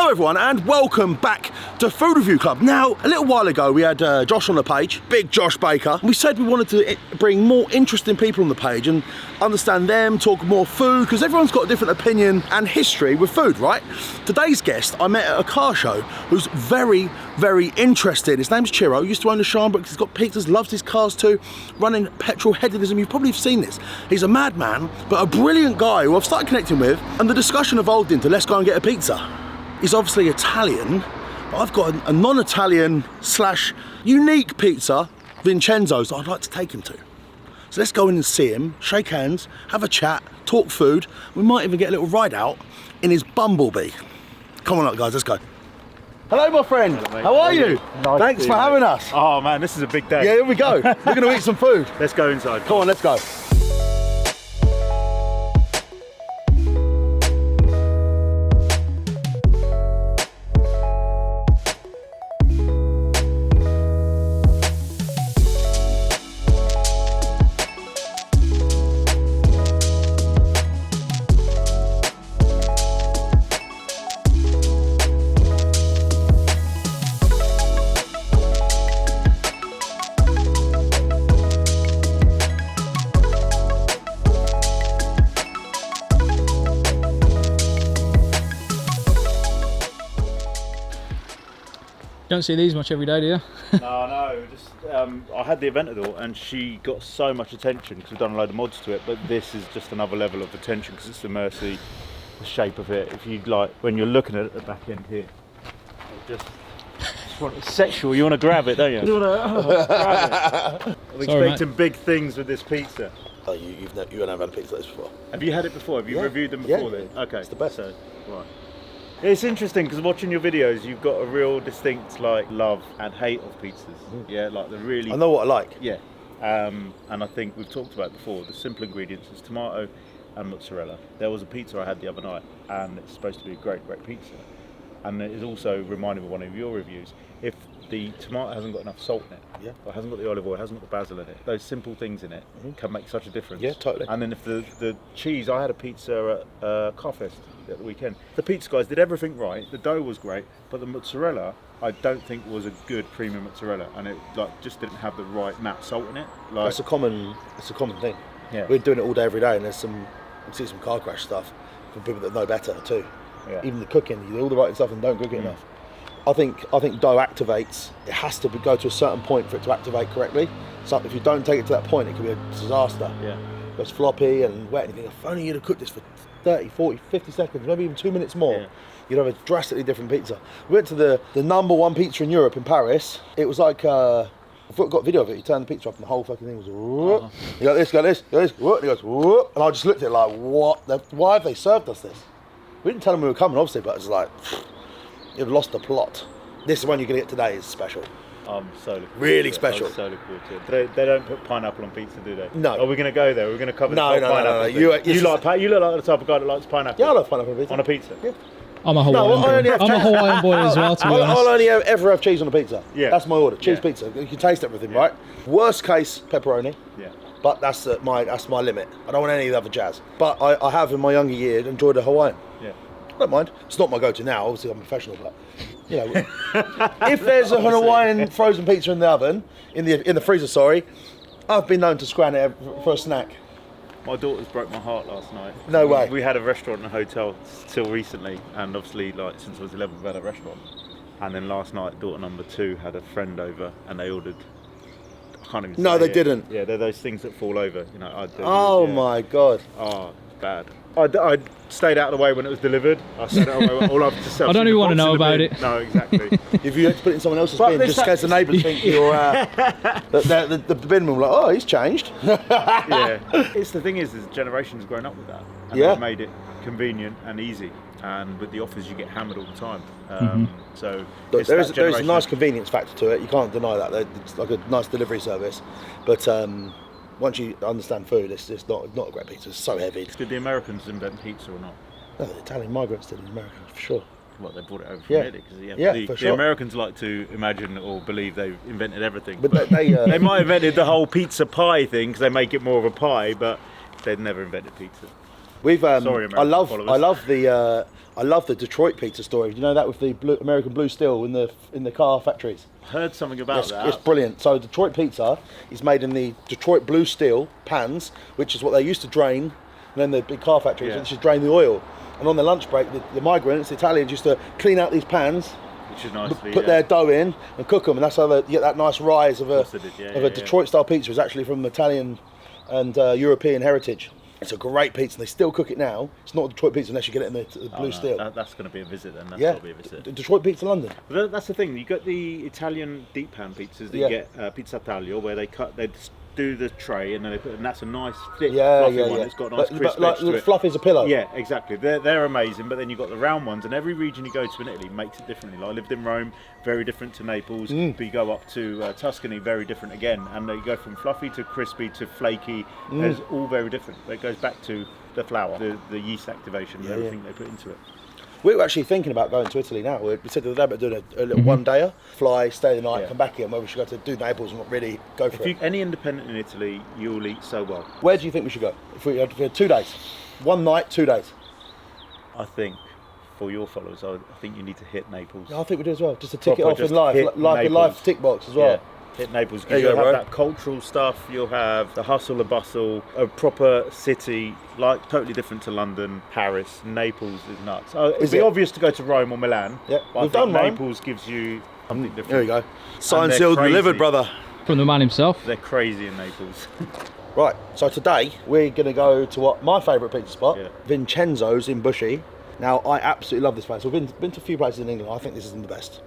Hello everyone and welcome back to Food Review Club. Now, a little while ago we had Josh on the page, big Josh Baker. We said we wanted to bring more interesting people on the page and understand them, talk more food, because everyone's got a different opinion and history with food, right? Today's guest I met at a car show who's very, very interested. His name's Ciro, used to own the Shamrock, he's got pizzas, loves his cars too, running Petrol Hedonism. You've probably seen this. He's a madman, but a brilliant guy who I've started connecting with, and the discussion evolved into let's go and get a pizza. He's obviously Italian, but I've got a non-Italian / unique pizza, Vincenzo's, that I'd like to take him to. So let's go in and see him, shake hands, have a chat, talk food. We might even get a little ride out in his Bumblebee. Come on up guys, let's go. Hello my friend, hello, how are you? Nice. Thanks for having us. Oh man, this is a big day. Yeah, here we go. We're going to eat some food. Let's go inside. Come on, let's go. Don't see these much every day, do you? No, just I had the Aventador and she got so much attention because we've done a load of mods to it, but this is just another level of attention because it's the Mercy, the shape of it. If you like, when you're looking at the back end here, it's sexual, you want to grab it, don't you? You want to grab it. I'm expecting big things with this pizza. Oh, you haven't had a pizza like this before? Have you had it before? Have you reviewed them before then? Okay. It's the best. So, right. It's interesting because watching your videos, you've got a real distinct like love and hate of pizzas. Yeah, like the really. I know what I like. Yeah, and I think we've talked about it before. The simple ingredients is tomato and mozzarella. There was a pizza I had the other night, and it's supposed to be a great pizza. And it is also reminded me of one of your reviews. If the tomato hasn't got enough salt in it, or hasn't got the olive oil, hasn't got the basil in it, those simple things in it can make such a difference. Yeah, totally. And then if the cheese, I had a pizza at Carfest at the weekend. The pizza guys did everything right. The dough was great, but the mozzarella I don't think was a good premium mozzarella, and it like just didn't have the right amount of salt in it. Like, It's a common thing. Yeah. We're doing it all day, every day, and there's you see some car crash stuff from people that know better too. Yeah. Even the cooking, you do all the right stuff and don't cook it enough. I think dough activates. It has to go to a certain point for it to activate correctly. So if you don't take it to that point, it can be a disaster. Yeah. It's floppy and wet, and you think, if only you'd have cooked this for 30, 40, 50 seconds, maybe even 2 minutes more, you'd have a drastically different pizza. We went to the #1 pizza in Europe in Paris. It was like, I got a video of it. You turn the pizza off and the whole fucking thing was, whoop. You got this, whoop, and he goes, whoop. And I just looked at it like, why have they served us this? We didn't tell them we were coming, obviously, but it's like, you've lost the plot. This one you're going to get today is special. I'm so looking really forward special. I'm so looking forward to it. They don't put pineapple on pizza, do they? No. Are we going to go there? We're going to cover No, the pineapple. no. You look like the type of guy that likes pineapple. Yeah, I love pineapple on pizza. On a pizza? Yeah. I'm a Hawaiian boy. I'm a Hawaiian boy as well, to be honest. I'll only ever have cheese on a pizza. Yeah. That's my order. Cheese pizza. You can taste everything, right? Worst case, pepperoni. Yeah. But that's my limit. I don't want any of the other jazz. But I have in my younger years enjoyed a Hawaiian. Yeah. I don't mind. It's not my go-to now. Obviously, I'm a professional, but you know, if there's a Hawaiian frozen pizza in the oven, in the freezer, sorry, I've been known to scran it for a snack. My daughters broke my heart last night. No way. We had a restaurant and a hotel till recently, and obviously, like since I was 11, we've had a restaurant. And then last night, daughter number 2 had a friend over, and they ordered. I can't even. No, they it. didn't. Yeah, they're those things that fall over. You know. Oh my god. Oh, bad. I stayed out of the way when it was delivered. I stayed out of the way all up to self. I don't even want to know about it. No, exactly. If you had to put it in someone else's bin, just in case the neighbours think you're the bin will be like, oh, he's changed. Yeah. It's the thing is generations grown up with that, and they've made it convenient and easy. And with the offers, you get hammered all the time. So look, there is a nice convenience factor to it. You can't deny that. It's like a nice delivery service, but once you understand food, it's not a great pizza. It's so heavy. Did the Americans invent pizza or not? No, the Italian migrants did in America, for sure. Well, they brought it over from Italy because the Americans like to imagine or believe they've invented everything. But they might have invented the whole pizza pie thing because they make it more of a pie, but they've never invented pizza. We've Sorry, American followers. I love the Detroit pizza story. You know that with the American blue steel in the car factories. Heard something about that. It's brilliant. So Detroit pizza is made in the Detroit blue steel pans, which is what they used to drain, and then the big car factories which is drain the oil. And on the lunch break, the migrants, the Italians, used to clean out these pans, which is nicely, put their dough in and cook them, and that's how you get that nice rise of a Detroit style pizza. It's actually from Italian and European heritage. It's a great pizza, and they still cook it now. It's not a Detroit pizza unless you get it in the blue steel. That's going to be a visit then. That's got to be a visit. Detroit pizza London. But that's the thing. You got the Italian deep pan pizzas that you get Pizza Taglio, where they do the tray and then they put, and that's a nice thick fluffy one. It's got a nice crisp edge to it. Fluffy as a pillow. Yeah, exactly. They're amazing. But then you've got the round ones, and every region you go to in Italy makes it differently. Like I lived in Rome, very different to Naples. But you go up to Tuscany, very different again. And you go from fluffy to crispy to flaky. It's all very different. It goes back to the flour, the yeast activation, and everything they put into it. We were actually thinking about going to Italy now. We said the other day about doing a little one-dayer, fly, stay the night, come back here, and where we should go to do Naples and not really go for it. Any independent in Italy, you'll eat so well. Where do you think we should go? If we had 2 days, 1 night, 2 days. I think for your followers, I think you need to hit Naples. Yeah, I think we do as well. Just to tick it off in live tick box as well. Yeah. Hit Naples, because you'll have that cultural stuff, you'll have the hustle, the bustle, a proper city, like totally different to London, Paris. Naples is nuts. It'd be obvious to go to Rome or Milan, but we've done Naples gives you something different. There you go. Signed, sealed, delivered, brother. From the man himself. They're crazy in Naples. Right, so today we're going to go to my favourite pizza spot, Vincenzo's in Bushy. Now, I absolutely love this place. We've been to a few places in England. I think this is the best.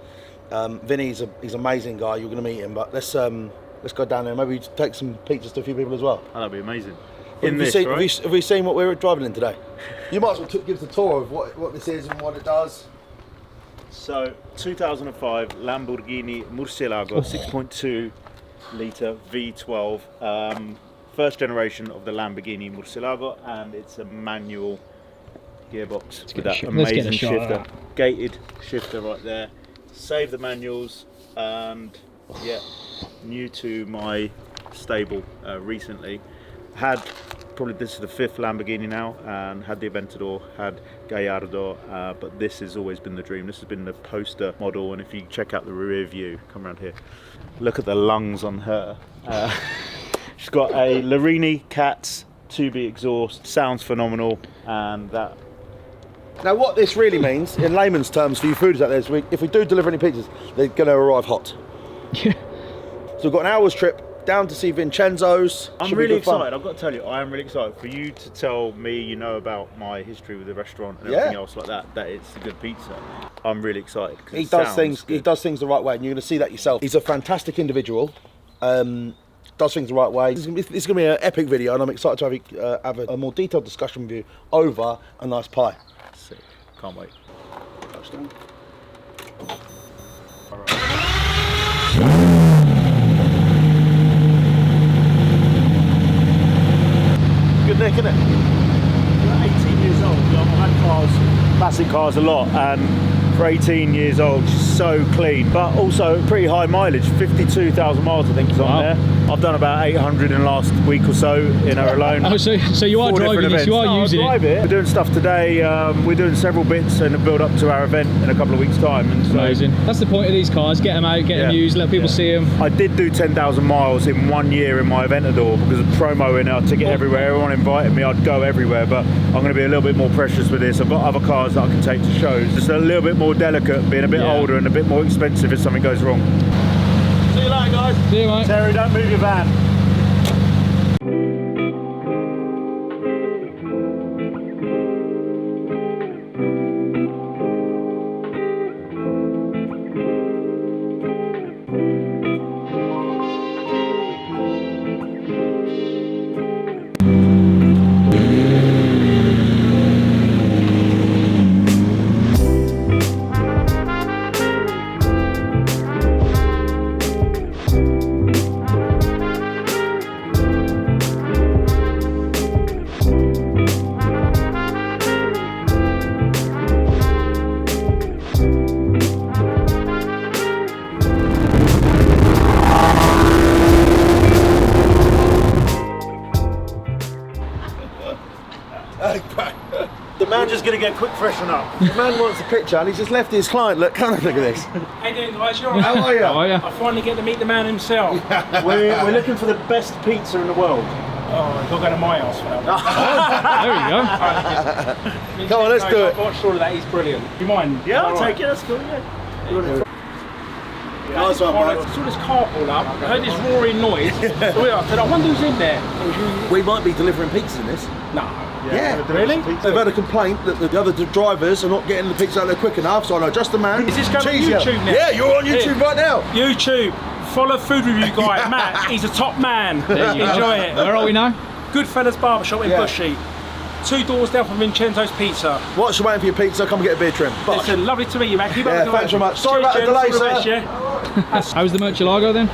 Vinny's he's an amazing guy. You're going to meet him, but let's go down there. Maybe take some pizzas to a few people as well. Oh, that'd be amazing. Have we seen what we're driving in today? You might as well give us a tour of what this is and what it does. So, 2005 Lamborghini Murcielago, 6.2 litre V12, first generation of the Lamborghini Murcielago, and it's a manual gearbox with that amazing shifter, gated shifter right there. Save the manuals, and new to my stable recently. Had probably, this is the 5th Lamborghini now, and had the Aventador, had Gallardo, but this has always been the dream. This has been the poster model, and if you check out the rear view, come around here, look at the lungs on her. She's got a Larini Cats 2B exhaust, sounds phenomenal, and that. Now, what this really means, in layman's terms for you foodies out there, is if we do deliver any pizzas, they're going to arrive hot. Yeah. So we've got an hour's trip down to see Vincenzo's. I'm really excited. I've got to tell you, I am really excited for you to tell me, about my history with the restaurant and everything else like that. That it's a good pizza. I'm really excited. He does things the right way, and you're going to see that yourself. He's a fantastic individual. Does things the right way. This is going to be an epic video, and I'm excited to have a more detailed discussion with you over a nice pie. Sick. Can't wait. Touchdown. Good nick, isn't it? I'm 18 years old. I've had cars, classic cars a lot, and for 18 years old, so clean, but also pretty high mileage. 52,000 miles, I think, is on there. I've done about 800 in the last week or so in her alone. Oh, so you are driving this, you are using it? We're doing stuff today. We're doing several bits in the build up to our event in a couple of weeks' time. And so, amazing. That's the point of these cars. Get them out, get them used, let people see them. I did do 10,000 miles in 1 year in my Aventador because of promoing our ticket everywhere. Everyone invited me, I'd go everywhere, but I'm going to be a little bit more precious with this. I've got other cars that I can take to shows. Just a little bit more delicate, being a bit older and a bit more expensive if something goes wrong. See you later, guys. See you, mate. Terry, don't move your van. going to get a quick freshen up. The man wants a picture and he's just left his client. Look, come and look at this. How you doing, guys? You all right? How are you? How are you? I finally get to meet the man himself. We're looking for the best pizza in the world. Oh, you'll go to my house for that. There you go. Come on, let's do it. I've watched all of that. He's brilliant. Do you mind? Yeah, I'll All right. take it. That's cool. Yeah. Nice one, I bro. saw this car pull up, I heard this roaring noise. So I said, I wonder who's in there. We might be delivering pizza in this. No. Yeah. Really? They've had a complaint that the other drivers are not getting the pizza out there quick enough, so I know just the man. Is this going on Cheese YouTube now? Yeah, you're on YouTube right now. YouTube, follow food review guy, Matt. He's a top man. Enjoy it. Where are we now? Goodfellas Barbershop in Yeah. Bushy. 2 doors down from Vincenzo's Pizza. Whilst you're waiting for your pizza, come and get a beer trim. But Listen, lovely to meet you, man. Keep up Yeah, the thanks good very work. much. Sorry Cheers, about the gents. delay, All the sir. best, yeah? How's the Murcielago then?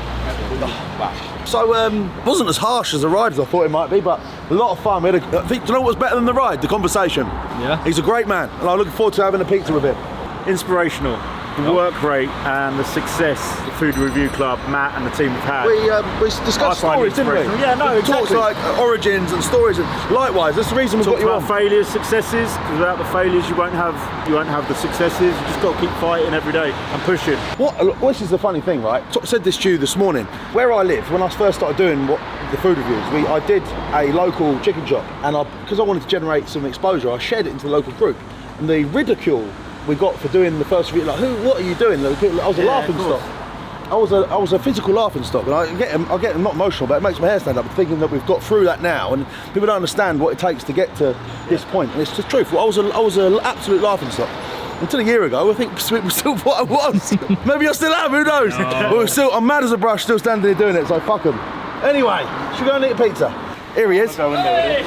So it wasn't as harsh as the ride as I thought it might be, but a lot of fun. We had I think, do you know what was better than the ride? The conversation. Yeah. He's a great man, and I'm looking forward to having a pizza with him. Inspirational. The work rate and the success the Food Review Club, Matt and the team have had. We discussed I find stories, didn't we? inspirational. Yeah, no, We talked exactly. like origins and stories, and likewise, that's the reason we've got Talked you about on. failures, successes. Because without the failures, you won't have the successes. You just got to keep fighting every day and pushing. This is the funny thing, right? I said this to you this morning. Where I live, when I first started doing the food reviews, I did a local chicken shop, and because I wanted to generate some exposure, I shared it into the local group, and the ridicule we got for doing the first review, like, what are you doing? I was a laughing stock. I was a physical laughing stock, and I get not emotional, but it makes my hair stand up thinking that we've got through that now, and people don't understand what it takes to get to this point. And it's the truth. I was an absolute laughing stock. Until a year ago, I think it was still what I was. Maybe I still am, who knows? But I'm mad as a brush, still standing there doing it, so fuck them. Anyway, should we go and eat a pizza? Here he is. How you doing?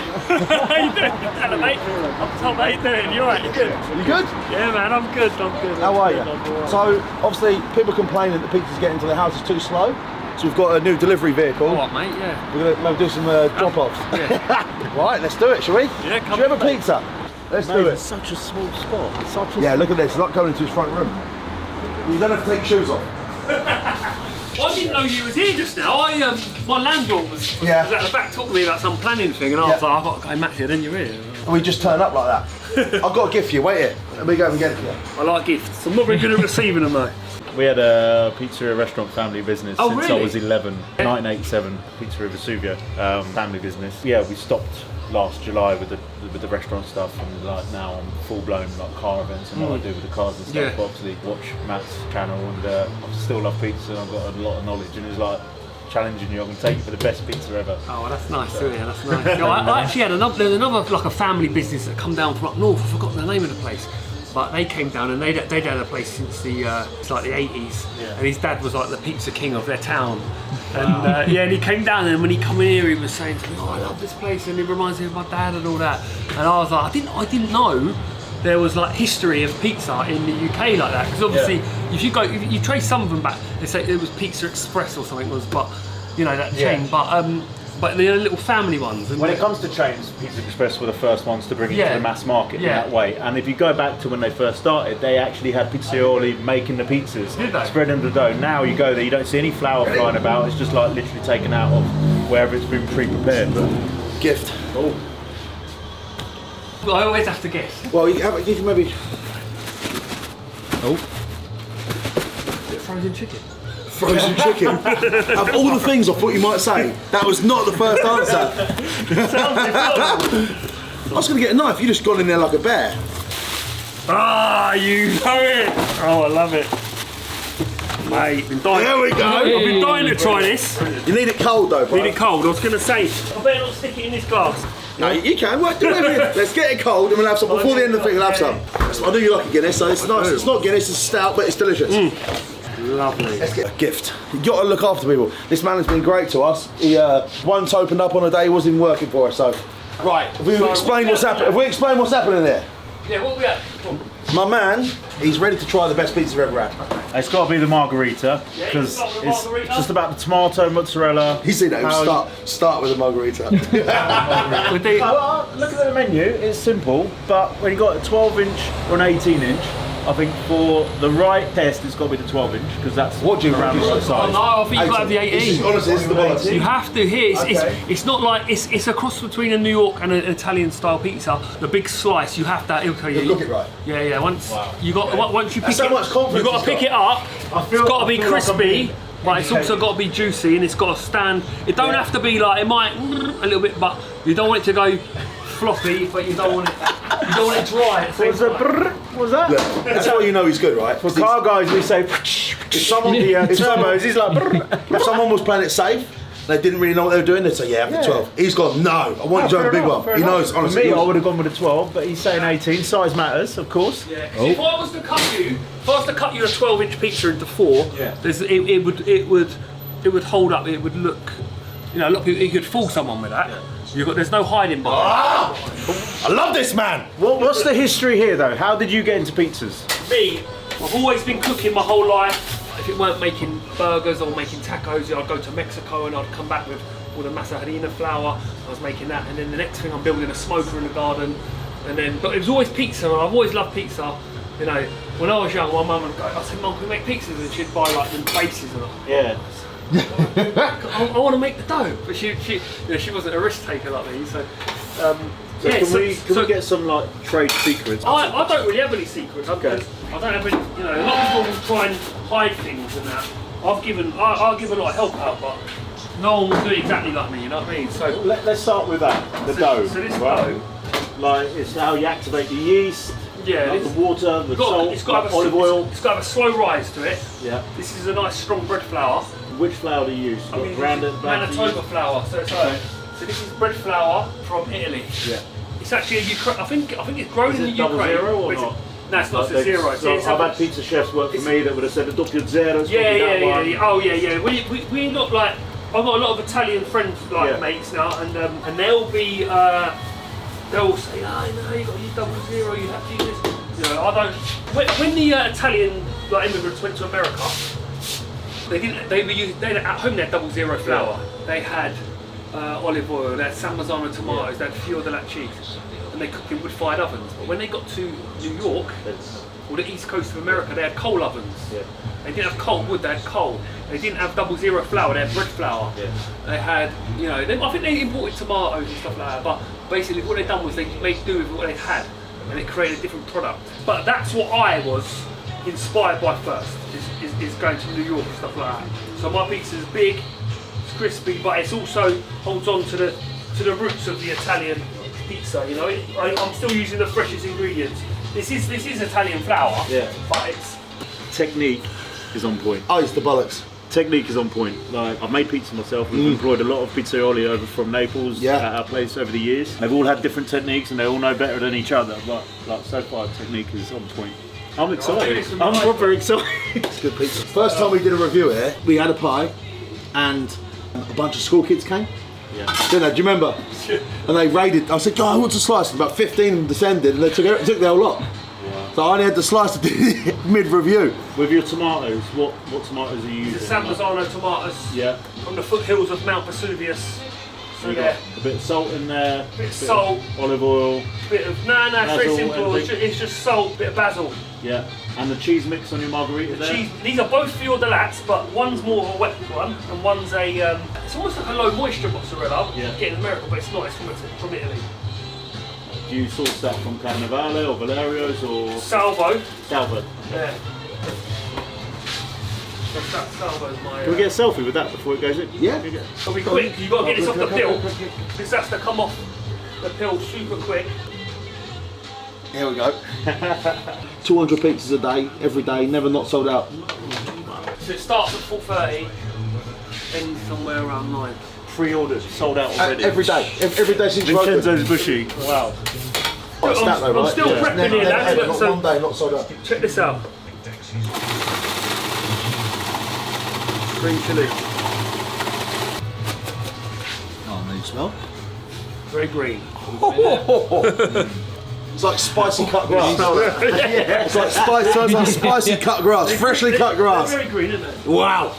Hello, mate. I'm Tom. How you doing? You alright? You good? Yeah, man. I'm good. How are you? So, obviously, people complaining that pizza's getting to their houses too slow. So we've got a new delivery vehicle. Alright, mate. Yeah. We're going to maybe do some drop-offs. Right, let's do it, shall we? Yeah, come Should we have on, a mate. pizza? Let's Mate, do it's it. such a small spot. Yeah, look at this. It's like going into his front room. You don't have to take shoes off. I didn't know you was here just now. My landlord was at the back talking to me about some planning thing, and I was like, I've got to go match here, then you're here. And we just turn up like that. I've got a gift for you. Wait here. Let me go and get it for you. I like gifts. I'm not very good at receiving them though. We had a pizzeria restaurant family business Oh, since really? I was 11. 1987, Pizzeria Vesuvio, family business. Yeah, we stopped last July with the restaurant stuff, and like now I'm full blown like car events and what I do with the cars and stuff. Yeah. But obviously watch Matt's channel, and I still love pizza. I've got a lot of knowledge, and it's like challenging you. I'm gonna take you for the best pizza ever. Oh, well, that's nice to hear. That's nice. No, I actually had there's another like a family business that come down from up north. I've forgotten the name of the place. But they came down and they'd had a place since it's like the 80s, and his dad was like the pizza king of their town. And and he came down, and when he come in here, he was saying to me, "Oh, I love this place, and it reminds me of my dad and all that." And I was like, I didn't know there was like history of pizza in the UK like that. Because obviously, if you trace some of them back, they say it was Pizza Express or something but you know that chain. But the little family ones. And When it comes to chains, Pizza Express were the first ones to bring it to the mass market in that way. And if you go back to when they first started, they actually had pizzaioli making the pizzas, spreading the dough. Now you go there, you don't see any flour flying about. It's just like literally taken out of wherever it's been pre-prepared. Gift. Oh. I always have to guess. Well, you can maybe. Frozen chicken. Frozen chicken. Of all the things I thought you might say, that was not the first answer. I was going to get a knife. You just gone in there like a bear. Ah, you know it! Oh, I love it. Mate, been dying. There we go. I've been dying to try this. You need it cold though, bro. Need it cold. I was going to say, I better not stick it in this glass. No, you can. What, do whatever you- Let's get it cold and we'll have some. Before the end of the thing, we'll have some. I know you like a Guinness, so it's nice. It's not Guinness, it's stout, but it's delicious. Lovely. Let's get a gift. You got to look after people. This man has been great to us. He once opened up on a day he wasn't even working for us. So, right. Have we explained what's happening? Have we explained what's happening there? Yeah, what we at? My man, he's ready to try the best pizza we've ever had. It's got to be the margarita, because start with the it's margarita. just about the tomato, mozzarella. You see that? how Start with a margarita. With the, Look at the menu, it's simple, but when you got a 12-inch or an 18-inch, I think for the right test, it's got to be the 12 inch because that's What do you around the reckon? right size. Oh, no, I think you've got to have the 18. Honestly, this is the bollocks. You have to here. Okay. It's not like it's a cross between a New York and an Italian style pizza. The big slice, you have that. Okay, Look it right. Yeah. Once you got once you pick That's so it, much confidence you've got he's to pick got. it up. It's got to be I feel like I'm crispy. being But it's also got to be juicy and it's got to stand. It don't have to be like, it might a little bit, but you don't want it to go floppy, but you don't want it dry at the same time. What was that? Look, that's why you know he's good, right? For car guys, we say If someone, turbos. He's like, if someone was playing it safe, they didn't really know what they were doing, they'd say, yeah, have the 12. He's gone, no, I want you to have a big one. He knows, honestly. For me, I would have gone with a 12, but he's saying 18. Size matters, of course. Yeah. If I was to cut you a 12-inch pizza into 4, it would hold up. It would look, a lot of people. You could fool someone with that. There's no hiding behind. I love this man. What's the history here, though? How did you get into pizzas? Me, I've always been cooking my whole life. If it weren't making burgers or making tacos, I'd go to Mexico and I'd come back with all the masa harina flour. I was making that, and then the next thing I'm building a smoker in the garden. But it was always pizza, and I've always loved pizza. When I was young, my mum would go, I said, Mum, can we make pizzas? And she'd buy like them bases and Yeah. I want to make the dough, but she wasn't a risk taker like me. So, Can we get some like trade secrets? I don't really have any secrets. Okay. I don't have any. A lot of people will try and hide things and that. I'll give a lot of help out, but no one will do it exactly like me. You know what I mean? So Let's start with that. The dough. So this right? dough. Like it's how you activate the yeast. Yeah, Like the water, the salt, it's got to have olive oil. It's got to have a slow rise to it. Yeah. This is a nice strong bread flour. Which flour do you use? Manitoba flour. So this is bread flour from Italy. Yeah. It's actually I think it's grown in the double Ukraine. zero or not? No, it's not a zero. So I've had pizza chefs work for me that would have said a doppio zero. Yeah. Oh yeah. We're not like. I've got a lot of Italian friends mates now, and they'll be they'll say, no, you got to use double zero. You have to use this. I don't. When the Italian immigrants went to America, they at home they had double zero flour. Yeah. They had olive oil. They had San Marzano tomatoes. They had fior di latte cheese, and they cooked in wood-fired ovens. But when they got to New York or the east coast of America, they had coal ovens. Yeah. They didn't have coal wood, they had coal. They didn't have double zero flour, they had bread flour. Yeah. They had, I think they imported tomatoes and stuff like that, but basically what they'd done was they made do with what they had, and it created a different product. But that's what I was inspired by first, is going to New York and stuff like that. So my pizza's big, it's crispy, but it's also holds on to the roots of the Italian pizza, I'm still using the freshest ingredients. This is Italian flour, but it's... Technique is on point. Oh, it's the bollocks. Technique is on point. Like I've made pizza myself. We've employed a lot of pizzaioli over from Naples at our place over the years. They've all had different techniques and they all know better than each other. But so far, technique is on point. I'm excited. I'm proper excited. It's good pizza. First time we did a review here, we had a pie, and a bunch of school kids came. Yeah. Didn't they? Do you remember? And they raided. I said, "God, I want a slice." And about 15 of them descended, and they took the whole lot. So I only had the slice to do mid-review. With your tomatoes, what tomatoes are you using? The San Marzano tomatoes from the foothills of Mount Vesuvius. So A bit of salt in there. A bit of salt. Olive oil. Bit of it's very simple. It's just salt, bit of basil. Yeah. And the cheese mix on your margarita there. Cheese. These are both fior di latte, but one's more of a wet one, and one's a. It's almost like a low moisture mozzarella. Yeah. Get in America, but it's not. It's from Italy. Do you source that from Carnivale or Valerio's or Salvo. Salvo? Yeah. Salvo's my. Can we get a selfie with that before it goes in? Yeah. It'll be quick. You've got to get this off the pill. This has to come off the pill super quick. Here we go. 200 pizzas a day, every day, never not sold out. So it starts at 4:30, ends somewhere around 9. Pre-ordered, sold out already. Every day since you opened. Vincenzo's Bushy. Wow. Oh, it's that though, right? I'm still prepping Never, here, never, lads. ever, not So one day not sold out. check this out. Green chili. Oh, no, you smell? Very green. It's like spicy cut grass. It's like spicy cut grass, freshly cut grass. Very green, isn't it? Wow.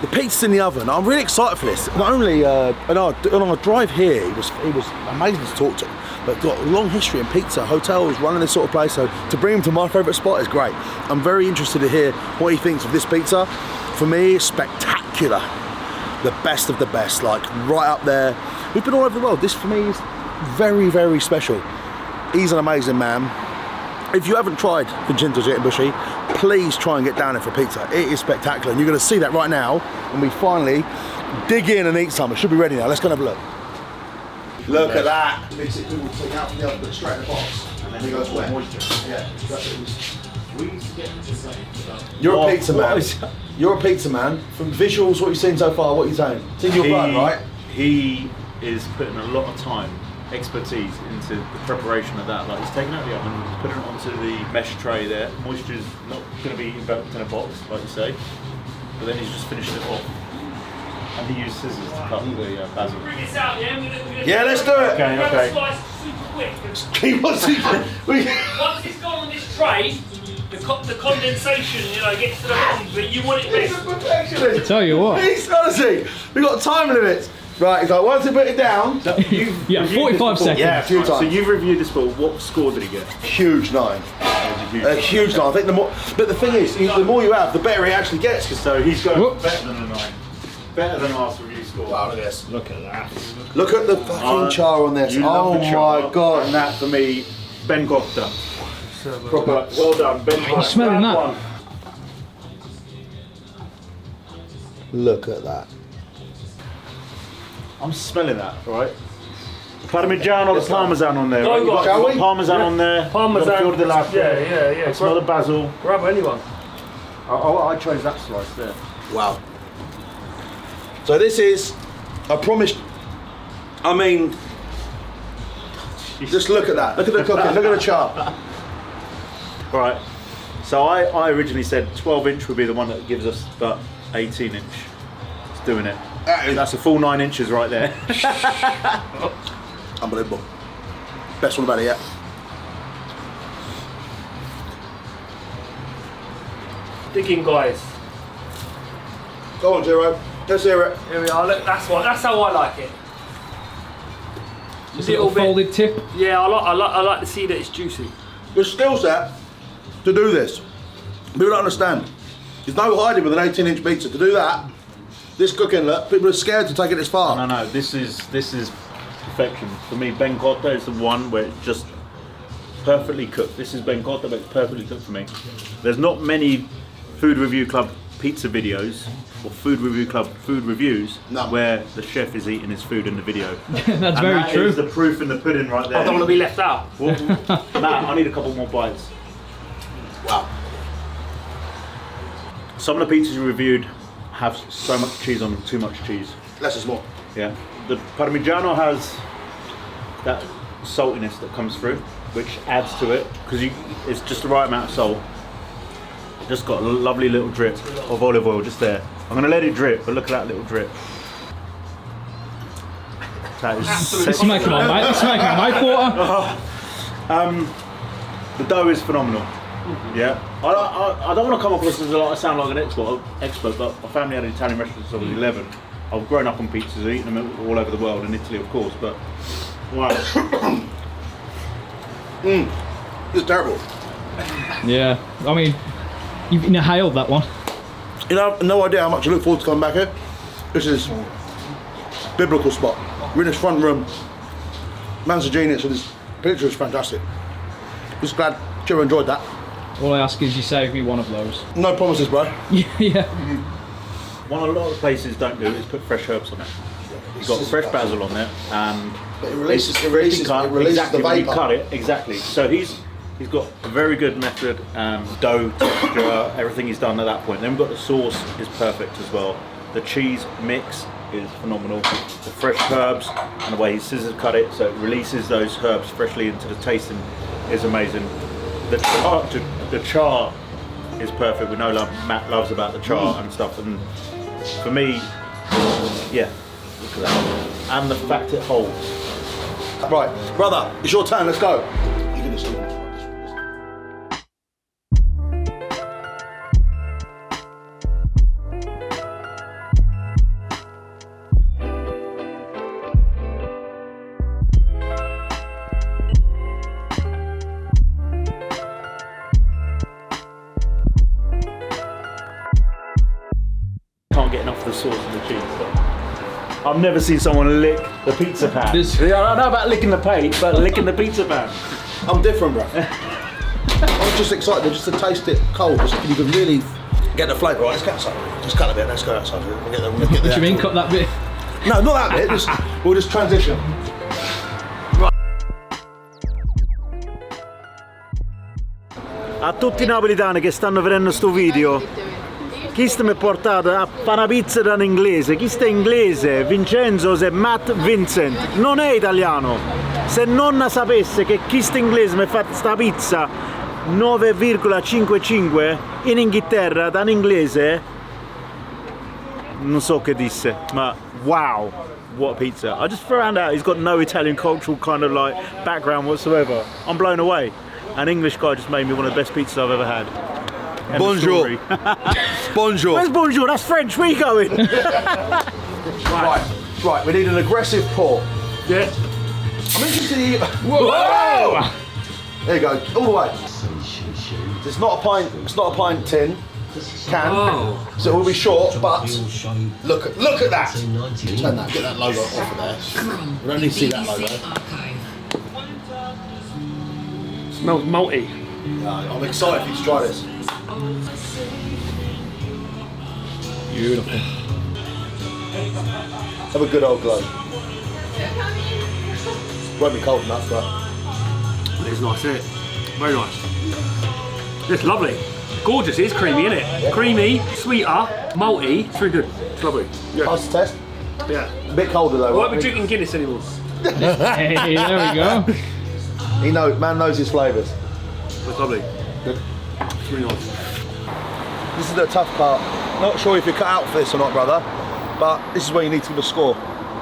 The pizza's in the oven. I'm really excited for this. Not only on our drive here, he was amazing to talk to, but got a long history in pizza, hotels, running this sort of place. So to bring him to my favourite spot is great. I'm very interested to hear what he thinks of this pizza. For me, spectacular. The best of the best, like right up there. We've been all over the world. This for me is very, very special. He's an amazing man. If you haven't tried Vincenzo's yet in Bushy, please try and get down there for pizza. It is spectacular, and you're going to see that right now when we finally dig in and eat some. It should be ready now. Let's go and have a look. Look at that. Mix it, people take out from the oven, put it straight in the box, and then it goes wet. Yeah, you're a pizza man. You're a pizza man. From visuals, what you've seen so far, what are you saying? It's in your blood, right? He is putting a lot of time, expertise into the preparation of that. Like he's taking out the oven, he's putting it onto the mesh tray there. Moisture's not going to be enveloped in a box, like you say, but then he's just finishing it off. And he used scissors to cut the basil. Bring this out, yeah? Yeah, let's do it. Okay, okay. Slice super quick. Once it's gone on this tray, the condensation, gets to the bottom, but you want it He's a perfectionist. Tell you what. Honestly, we've got time limits. Right, he's like, once you put it down. Yeah, 45 seconds. Yeah, a few times. So you've reviewed this for what score did he get? Huge 9. A huge 9. I think the more, but the thing is, the more you have, the better he actually gets. So he's going Whoop. better than a 9. Better than last review score. Wow, look at this. Look at that. Look at the fucking char on this. You love Oh the char, my god. And that for me, Ben Gotta. Proper. Well done, Ben Gotta. smelling that? One. Look at that. I'm smelling that, right? Parmigiano, the parmesan on there. Oh, Right? God. Shall we? Parmesan on there. Parmesan. Fior di latte. Yeah. I smell the basil. Grab anyone. I chose that slice there. Wow. So this is, I promised, just look at that. Look at the cooking. Look at the char. Right. So I originally said 12-inch would be the one that gives us that 18-inch. It's doing it. That's a full 9 inches right there. Unbelievable. Best one about it yet. Digging, guys. Go on, Ciro. Let's hear it. Here we are. Look, that's how I like it. Just a little folded tip. Yeah, I like to see that it's juicy. The skill set to do this. People don't understand. There's no hiding with an 18-inch pizza. To do that, this cooking, look, people are scared to take it this far. No. This is perfection for me. Ben Cotta is the one where it's just perfectly cooked. This is Ben Cotta, but it's perfectly cooked for me. There's not many Food Review Club pizza videos or Food Review Club food reviews where the chef is eating his food in the video. That's very true. That is the proof in the pudding right there. I don't want to be left out. Matt, I need a couple more bites. Wow. Some of the pizzas you reviewed have so much cheese on them, too much cheese. Less is more. Yeah. The Parmigiano has that saltiness that comes through, which adds to it, because it's just the right amount of salt. Just got a lovely little drip of olive oil just there. I'm going to let it drip, but look at that little drip. That is It's making my mouth. It's making my mouth water. the dough is phenomenal. Yeah. I don't want to come across as I sound like an expert, but my family had an Italian restaurant since I was 11. I've grown up on pizzas, eaten them all over the world, in Italy of course, but wow. It's terrible. Yeah, I mean, you've inhaled that one. You know, I've no idea how much I look forward to coming back here. This is biblical spot. We're in this front room. Man's a genius, and this picture is fantastic. Just glad Ciro enjoyed that. All I ask is you save me one of those. No promises, bro. Yeah. One a lot of places don't do is put fresh herbs on it. You've got fresh basil on there, and But it releases it's the exactly when you vapour. cut it. Exactly. So he's got a very good method, dough texture, everything he's done at that point. Then we've got the sauce is perfect as well. The cheese mix is phenomenal. The fresh herbs and the way he scissors cut it, so it releases those herbs freshly into the tasting is amazing. The char is perfect. We know Matt loves about the char and stuff, and for me, yeah, look at that. And the fact it holds. Right, brother, it's your turn, let's go. You're gonna see. the sauce and the cheese. I've never seen someone lick the pizza pan. Yeah, I know about licking the plate, but licking the pizza pan. I'm different, bro. I'm just excited just to taste it cold, just so you can really get the flavour. Right, let's go outside. Just cut a bit, let's go outside. We'll get What do you mean, cut that bit? No, not that bit, we'll just transition. A tutti i napolitani che stanno vedendo sto video, chi sta mi ha portato a fare una pizza da un inglese? Chi sta inglese? Vincenzo è Matt Vincent, non è italiano. Se non sapesse che chi sta inglese mi ha fatto sta pizza 9,55 in Inghilterra da un inglese, non so che disse, ma wow, what a pizza. I just found out he's got no Italian cultural kind of like background whatsoever. I'm blown away. An English guy just made me one of the best pizzas I've ever had. End of Bonjour. story. Bonjour. Where's bonjour? That's French. Where are you going? Right, we need an aggressive pour. Yeah. I'm interested in you. Whoa! There you go, all the way. It's not a pint tin, can, so it will be short, but look at that. Turn that, get that logo off of there. We don't need to see that logo. Smells malty. I'm excited for you to try this. Beautiful. Have a good old glow. Won't be cold enough, but It's nice, isn't it? Very nice. It's lovely. Gorgeous, it is creamy, isn't it? Yeah. Creamy, sweeter, malty. It's very good. It's lovely. Yeah. pass the test. Yeah. A bit colder though. I won't right? be drinking Guinness anymore. Hey, there we go. Man knows his flavours. It's lovely. Good. It's really nice. This is the tough part. Not sure if you're cut out for this or not, brother, but this is where you need to give a score.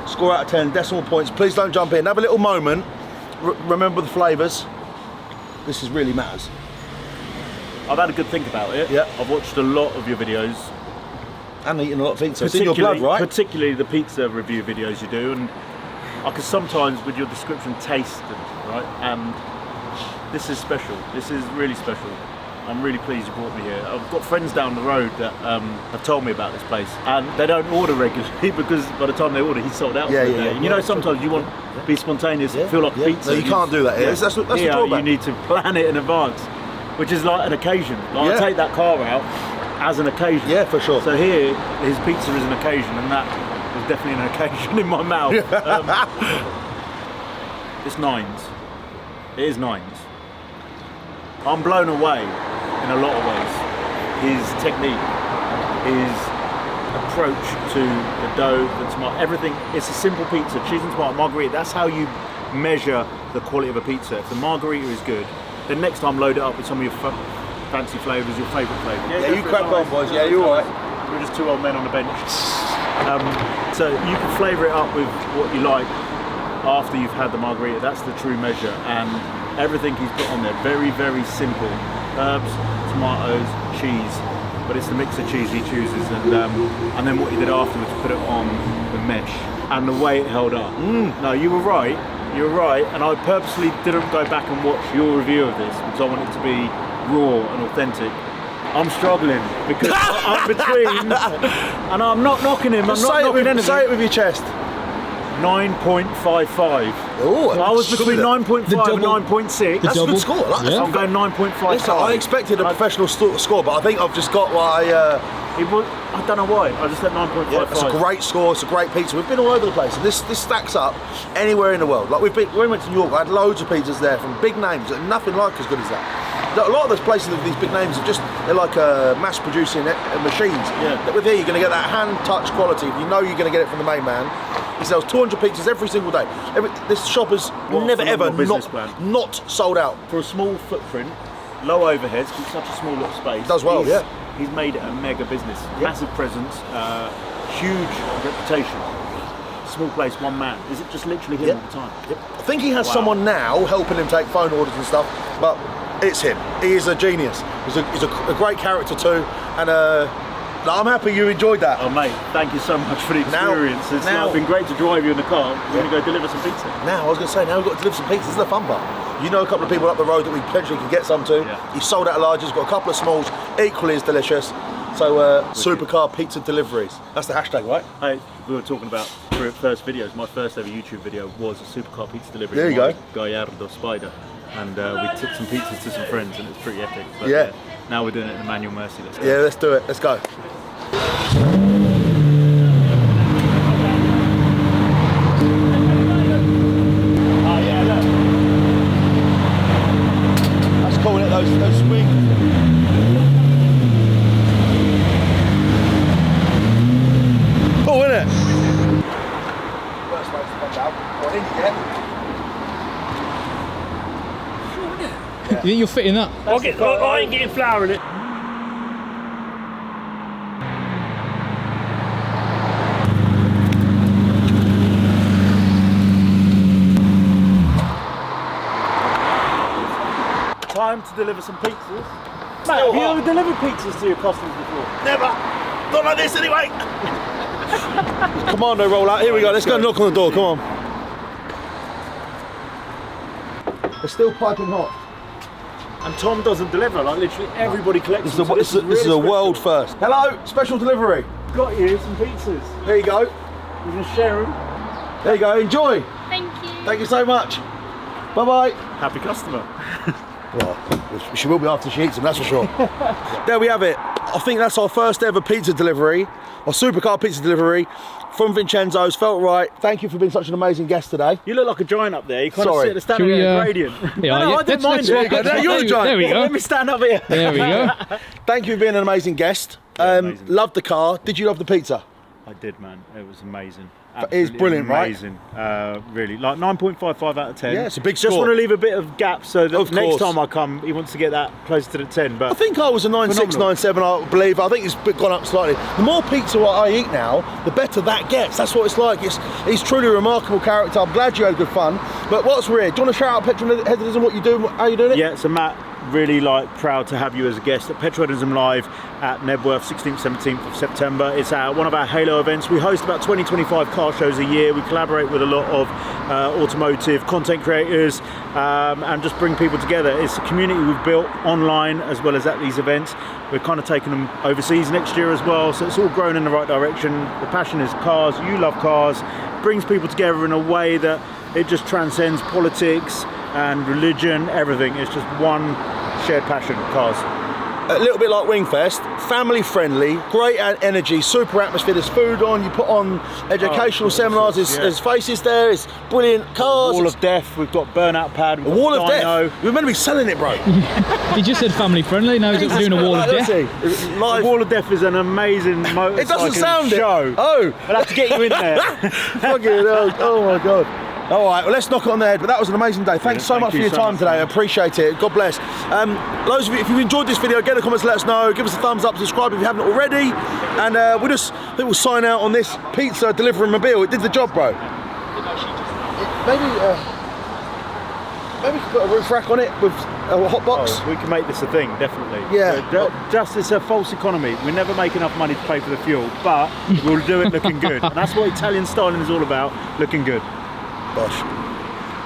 Score out of 10, decimal points. Please don't jump in. Have a little moment. Remember the flavours. This is really matters. I've had a good think about it. Yeah. I've watched a lot of your videos. And eating a lot of pizza. It's in your blood, right? Particularly the pizza review videos you do, and I can sometimes with your description taste them, right? And this is special. This is really special. I'm really pleased you brought me here. I've got friends down the road that have told me about this place, and they don't order regularly because by the time they order, he's sold out for the day. And you know, sometimes you want to be spontaneous, feel like a pizza. No, you can't do that here. That's the drawback. You need to plan it in advance, which is like an occasion. Like I take that car out as an occasion. Yeah, for sure. So here, his pizza is an occasion, and that was definitely an occasion in my mouth. It's nines. It is nines. I'm blown away in a lot of ways. His technique, his approach to the dough, the tomato, everything. It's a simple pizza, cheese and tomato, margherita. That's how you measure the quality of a pizza. If the margherita is good, then next time load it up with some of your fancy flavours, your favourite flavour. Yeah, you crack on, boys. Yeah, you're all right. We're just two old men on the bench. So you can flavour it up with what you like after you've had the margherita. That's the true measure. And everything he's put on there, very, very simple. Herbs, tomatoes, cheese, but it's the mix of cheese he chooses, and then what he did afterwards, put it on the mesh, and the way it held up. No, you were right, and I purposely didn't go back and watch your review of this because I want it to be raw and authentic. I'm struggling because I'm between, and I'm not knocking him, I'm not knocking anything. Say it with your chest. 9.55. Oh, I was between 9.5 and 9.6. That's a good score. I like that. I'm going 9.5. Listen, I expected a professional score, but I think I've just got what I don't know why. I just said 9.55. Yeah, it's a great score. It's a great pizza. We've been all over the place, and this stacks up anywhere in the world. Like when we went to New York, I had loads of pizzas there from big names, and nothing like as good as that. A lot of those places with these big names are they're like mass-producing machines. Yeah. With here, you're going to get that hand-touch quality. You know you're going to get it from the main man. He sells 200 pizzas every single day. This shop has never ever not sold out. For a small footprint, low overheads, keep such a small little space. Does well, yeah. He's made it a mega business. Massive presence, huge reputation. Small place, one man. Is it just literally him all the time? Yep. I think he has someone now helping him take phone orders and stuff, but it's him. He is a genius. He's a great character too, and I'm happy you enjoyed that. Oh mate, thank you so much for the experience. It's been great to drive you in the car. We're going to go deliver some pizza. Now, I was going to say, now we've got to deliver some pizza. This is the fun part. You know a couple of people up the road that we potentially could get some to. Yeah. He sold out larges, got a couple of smalls, equally as delicious. So supercar pizza deliveries. That's the hashtag, right? We were talking about first videos. My first ever YouTube video was a supercar pizza delivery. There you go. Gallardo Spider. And we took some pizzas to some friends and it's pretty epic. But, Yeah. Now we're doing it in Manual Mercy. Let's go. Yeah, let's do it. Let's go. That's cool, isn't it? Those swings. Cool, isn't it? First race to come down. Got in yet? You think you'll fit in that? I ain't getting flour in it. Time to deliver some pizzas. Mate, have you ever delivered pizzas to your customers before? Never. Not like this anyway. Commando roll out. Here we go. Let's go knock on the door. Come on. It's still piping hot. And Tom doesn't deliver, like literally everybody collects them. This is a world first. Hello, special delivery. Got you some pizzas. There you go. You can share them. There you go. Enjoy. Thank you. Thank you so much. Bye bye. Happy customer. Well, she will be after she eats them, that's for sure. There we have it. I think that's our first ever pizza delivery, or supercar pizza delivery from Vincenzo's. Felt right. Thank you for being such an amazing guest today. You look like a giant up there. You kind Sorry. of stand in a gradient. Yeah, no, I don't mind it. You're the giant. There we go. Let me stand up here. There we go. Thank you for being an amazing guest. Amazing. Loved the car. Did you love the pizza? I did, man. It was amazing. It is brilliant, amazing. Really, like 9.55 out of 10. Yeah, it's a big Just score. want to leave a bit of gap so that Of next course. time I come, he wants to get that closer to the 10. But I think I was a 9.6, 9.7, I believe. I think it's gone up slightly. The more pizza I eat now, the better that gets. That's what it's like. He's truly a remarkable character. I'm glad you had good fun. But what's weird? Do you want to shout out Petrol Hedonism, what you do, how you doing it? yeah, so Matt, really proud to have you as a guest at Petrol Hedonism Live at Nebworth, 16th, 17th of September. It's one of our Halo events. We host about 20-25 car shows a year. We collaborate with a lot of automotive content creators and just bring people together. It's a community we've built online as well as at these events. We're kind of taking them overseas next year as well, so it's all grown in the right direction. The passion is cars, you love cars, brings people together in a way that it just transcends politics and religion, everything. It's just one shared passion, cars. A little bit like Wingfest, family friendly, great energy, super atmosphere. There's food on, you put on educational seminars, there's faces there, it's brilliant cars. Wall of Death, we've got Burnout Pad, we've got Wall of Dino. Death. We're meant to be selling it, bro. He just said family friendly. Now he's doing a wall of death. Live. Wall of Death is an amazing motorcycle It doesn't sound show. it. Oh. I'll have to get you in there. Fucking hell. Oh my God. All right, well, let's knock it on the head, but that was an amazing day. Thanks so much for your time today. I appreciate it. God bless. Loads of you, if you've enjoyed this video, get in the comments, let us know. Give us a thumbs up, subscribe if you haven't already. And I think we'll sign out on this pizza delivery mobile. It did the job, bro. Maybe we could put a roof rack on it with a hot box. Oh, we can make this a thing, definitely. Yeah. Just it's a false economy. We never make enough money to pay for the fuel, but we'll do it looking good. And that's what Italian styling is all about, looking good. Gosh.